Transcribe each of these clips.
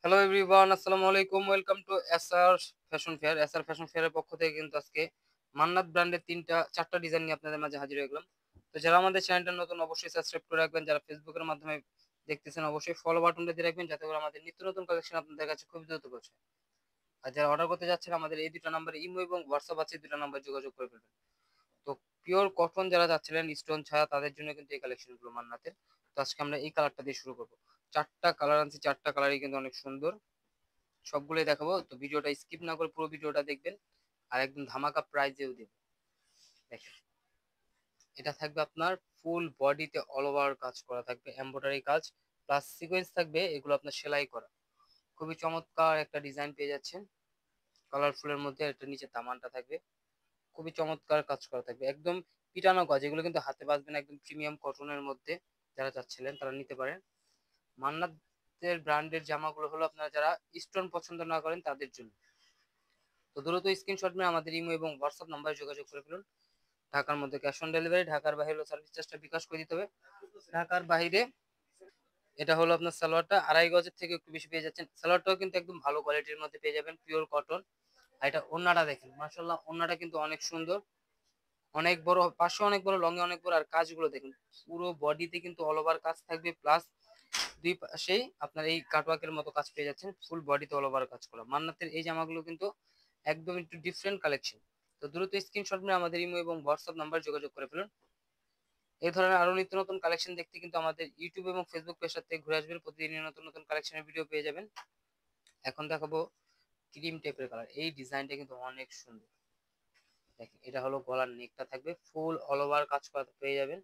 Hello everyone, আসসালামু আলাইকুম। Welcome to SR fashion fair. SR fashion ফেয়ারের পক্ষ থেকে কিন্তু আজকে মান্নাত ব্র্যান্ডের চারটা ডিজাইন নিয়ে আপনাদের মাঝে হাজির হয়ে গেলাম। তো যারা আমাদের চ্যানেলটা নতুন অবশ্যই সাবস্ক্রাইব করে রাখবেন, যারা ফেসবুকের মাধ্যমে দেখতেছেন অবশ্যই ফলো বাটনটা দিয়ে রাখবেন, যাতে করে আমাদের নিত্য নতুন কালেকশন আপনাদের কাছে খুব দ্রুত পৌঁছায়। আর যারা অর্ডার করতে যাচ্ছেন আমাদের এই দুটো নাম্বারে ইমো এবং হোয়াটসঅ্যাপ আছে, দুটো নাম্বার যোগাযোগ করে ফেলবেন। তো পিওর কটন যারা যাচ্ছিলেন স্টোন ছাড়া, তাদের জন্য কিন্তু এই কালেকশনগুলো মান্নাতের। তো আজকে আমরা এই কালারটা দিয়ে শুরু করবো। চারটা কালার আনছি, চারটা কালারই কিন্তু অনেক সুন্দর, সবগুলোই দেখাবো। তো ভিডিওটা স্কিপ না করে পুরো ভিডিওটা দেখবেন, আর একদম ধামাকা প্রাইজেও দেব। দেখেন, এটা থাকবে আপনার ফুল বডিতে অল ওভার কাজ করা থাকবে, এমব্রয়ডারি কাজ প্লাস সিকোয়েন্স থাকবে, এগুলো আপনার সেলাই করা। খুবই চমৎকার একটা ডিজাইন পেয়ে যাচ্ছেন কালারফুলের মধ্যে। এটা নিচে দামানটা থাকবে, খুবই চমৎকার কাজ করা থাকবে, একদম পিটানো কাজ। এগুলো কিন্তু হাতে বাঁধবেন, একদম প্রিমিয়াম কটনের মধ্যে। যারা চাচ্ছিলেন তারা নিতে পারেন। মান্নাতের ব্র্যান্ডের জামাগুলো হলো আপনারা যারা স্টোন পছন্দ না করেন তাদের জন্য। তো দ্রুত স্ক্রিনশট নিয়ে আমাদের ইমো এবং হোয়াটসঅ্যাপ নাম্বারে যোগাযোগ করে ফেলুন। ঢাকার মধ্যে ক্যাশ অন ডেলিভারি, ঢাকার বাইরে সার্ভিস চার্জটা বিকাশ করে দিতে হবে। ঢাকার বাইরে এটা হলো আপনার সালোয়ারটা 2.5 গজের থেকে একটু বেশি পেয়ে যাচ্ছেন। সালোয়ারটাও কিন্তু একদম ভালো কোয়ালিটির মধ্যে পেয়ে যাবেন, পিওর কটন। আর এটা ওন্নাটা দেখেন, মাশাআল্লাহ, ওন্নাটা কিন্তু অনেক সুন্দর, অনেক বড়, পাশে অনেক বড়, লং এ অনেক বড়। আর কাজগুলো দেখেন, পুরো বডিতে কিন্তু অল ওভার কাজ থাকবে, প্লাস দুই পাশেই আপনার এই কাটওয়ার্কের মতো কাজ পেয়ে যাচ্ছেন, ফুল বডিতে অল ওভার কাজ করা। মান্নাতের এই জামাগুলো কিন্তু একদম একটু ডিফারেন্ট কালেকশন। তো দ্রুত স্ক্রিনশট নিয়ে আমাদের ইমো এবং হোয়াটসঅ্যাপ নাম্বার যোগাযোগ করে ফেলুন। এই ধরনের আরো নিত্য নতুন কালেকশন দেখতে কিন্তু আমাদের ইউটিউব এবং ফেসবুক পেজ থেকে ঘুরে আসবেন, প্রতিদিন নতুন নতুন কালেকশনের ভিডিও পেয়ে যাবেন। এখন দেখাবো ক্রিম টাইপের কালার। এই ডিজাইনটা কিন্তু অনেক সুন্দর। দেখেন, এটা হলো গলার নেকটা থাকবে, ফুল অল ওভার কাজ করা পেয়ে যাবেন।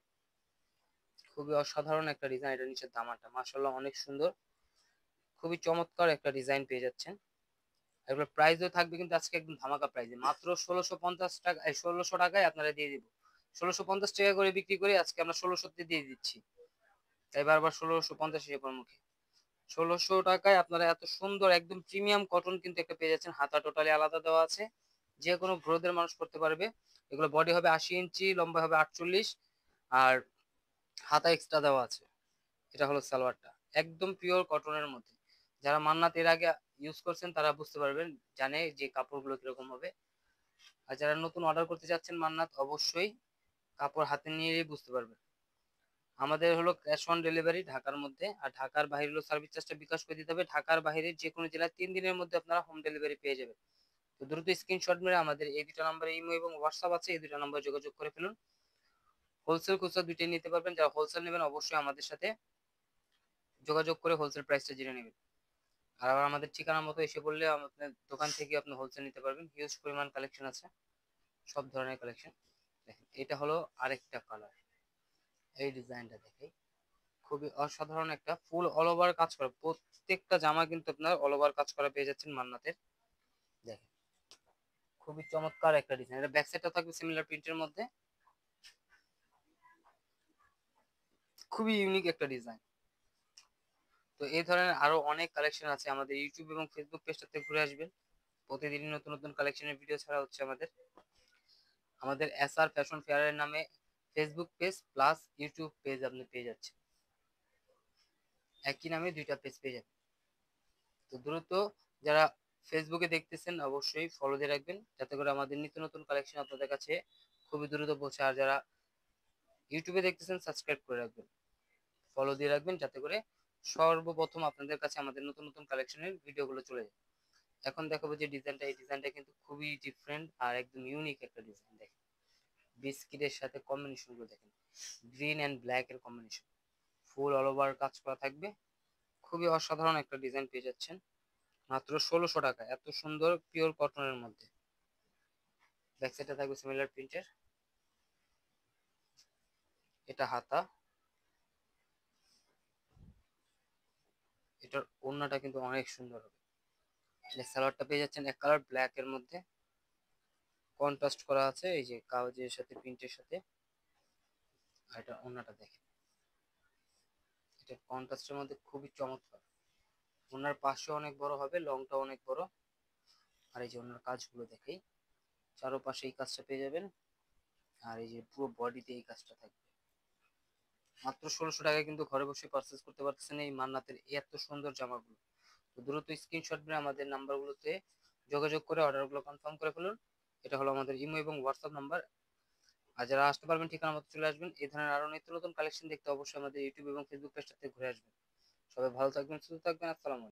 খুবই অসাধারণ একটা ডিজাইন। এটা নিচের দামানটা মাশাআল্লাহ অনেক সুন্দর, খুবই চমৎকার একটা ডিজাইন পেয়ে যাচ্ছেন। এগুলোর প্রাইসও থাকবে কিন্তু আজকে একদম ধামাকা প্রাইসে, মাত্র 1650 টাকা, 1600 টাকায় আপনারা দিয়ে দিব। 1650 টাকা করে বিক্রি করে আজকে আমরা 1600-তে দিয়ে দিচ্ছি। তাই বারবার 1650 এর মুখে 1600 টাকায় আপনারা এত সুন্দর একদম প্রিমিয়াম কটন কিন্তু একটা পেয়ে যাচ্ছেন। হাতা টোটালি আলাদা দেওয়া আছে, যে কোনো গ্রোথের মানুষ করতে পারবে। এগুলো বডি হবে 80 ইঞ্চি, লম্বা হবে 48, আর হাতা এক্সট্রা দেওয়া আছে। এটা হলো সালোয়ারটা, একদম পিওর কটনের মধ্যে। যারা মান্নাত এর আগে ইউজ করছেন তারা বুঝতে পারবেন, জানে যে কাপড়গুলো কিরকম হবে। আর যারা নতুন অর্ডার করতে যাচ্ছেন মান্নাত, অবশ্যই কাপড় হাতে নিয়েই বুঝতে পারবেন। আমাদের হলো ক্যাশ অন ডেলিভারি ঢাকার মধ্যে, আর ঢাকার বাইরে হলো সার্ভিস চার্জটা বিকাশ করে দিতে হবে। ঢাকার বাইরে যে কোনো জেলায় 3 দিনের মধ্যে আপনারা হোম ডেলিভারি পেয়ে যাবেন। তো দ্রুত স্ক্রিনশট মেরে আমাদের এই দুটো নাম্বারে ইমো এবং হোয়াটসঅ্যাপ আছে, এই দুটো নাম্বারে যোগাযোগ করে ফেলুন। হোলসেল খুচরা দুইটাই নিতে পারবেন। যারা হোলসেল নেবেন অবশ্যই আমাদের সাথে যোগাযোগ করে হোলসেল প্রাইসটা জেনে নেবেন। আর আবার আমাদের ঠিকানা মতো এসে বললে আপনার দোকান থেকে আপনি হোলসেল নিতে পারবেন। হিউজ পরিমাণ কালেকশন আছে, সব ধরনের কালেকশন। দেখেন, এটা হলো আরেকটা কালার। এই ডিজাইনটা দেখে খুবই অসাধারণ একটা ফুল অল ওভার কাজ করা, প্রত্যেকটা জামা কিন্তু আপনার অল ওভার কাজ করা পেয়ে যাচ্ছেন মান্নাতের। দেখেন, খুবই চমৎকার একটা ডিজাইন। এটা ব্যাক সাইডটা থাকবে সিমিলার প্রিন্টের মধ্যে, খুবই ইউনিক একটা ডিজাইন। তো এই ধরনের আরো অনেক কালেকশন আছে, আমাদের ইউটিউব এবং ফেসবুক পেজটাতে ঘুরে আসবেন। প্রতিদিন নতুন নতুন কালেকশনের ভিডিও ছাড়া হচ্ছে আমাদের আমাদের এসআর ফ্যাশন ফেয়ারের নামে Facebook page plus YouTube page আপনি পেয়ে যাচ্ছেন, একই নামে দুইটা পেজ পেয়ে যাবেন। তো দ্রুত যারা ফেসবুকে দেখতেছেন অবশ্যই ফলো দিয়ে রাখবেন, যাতে করে আমাদের নিত্য নতুন কালেকশন আপনাদের কাছে খুবই দ্রুত পৌঁছে। আর যারা ইউটিউবে দেখতেছেন সাবস্ক্রাইব করে রাখবেন, ফলো দিয়ে রাখবেন, যাতে করে সর্বপ্রথম আপনাদের কাছে আমাদের নতুন নতুন কালেকশনের ভিডিওগুলো চলে যায়। এখন দেখাবো যে ডিজাইনটা, এই ডিজাইনটা কিন্তু খুবই ডিফারেন্ট আর একদম ইউনিক একটা ডিজাইন। দেখেন, বিস্কিটের সাথে কম্বিনেশন গুলো দেখেন, গ্রিন এন্ড ব্ল্যাক এর কম্বিনেশন, ফুল অল ওভার কাজ করা থাকবে। খুবই অসাধারণ একটা ডিজাইন পেয়ে যাচ্ছেন মাত্র 1600 টাকা, এত সুন্দর পিওর কটনের মধ্যে। ব্যাক সাইডটা থাকবে সিমিলার প্রিন্টের। এটা হাতা, এটার ওড়নাটা কিন্তু অনেক সুন্দর হবে। সালোয়ারটা পেয়ে যাচ্ছেন এক কালার ব্ল্যাক এর মধ্যে, কন্ট্রাস্ট করা আছে এই যে কাগজের সাথে প্রিন্টের সাথে। আর এটা ওড়নাটা দেখেন, এটা কন্ট্রাস্টের মধ্যে খুবই চমৎকার। ওনার পাশে অনেক বড় হবে, লংটা অনেক বড়। আর এই যে ওনার কাজগুলো দেখাই, চারোপাশে এই কাজটা পেয়ে যাবেন। আর এই যে পুরো বডিতে এই কাজটা থাকবে। মাত্র 1600 টাকায় কিন্তু ঘরে বসে পারচেস করতে পারতেছেন এই মান্নাতের এত সুন্দর জামাগুলো। তো দ্রুত স্ক্রিনশট মেরে আমাদের নাম্বারগুলোতে যোগাযোগ করে অর্ডারগুলো কনফার্ম করে ফেলুন। এটা হলো আমাদের ইমো এবং হোয়াটসঅ্যাপ নাম্বার। আর যারা আসতে পারবেন ঠিকানা মতো চলে আসবেন। এই ধরনের আরো নিত্য নতুন কালেকশন দেখতে অবশ্যই আমাদের ইউটিউব এবং ফেসবুক পেজটাতে ঘুরে আসবেন। সবাই ভালো থাকবেন, সুস্থ থাকবেন। আসসালামু আলাইকুম।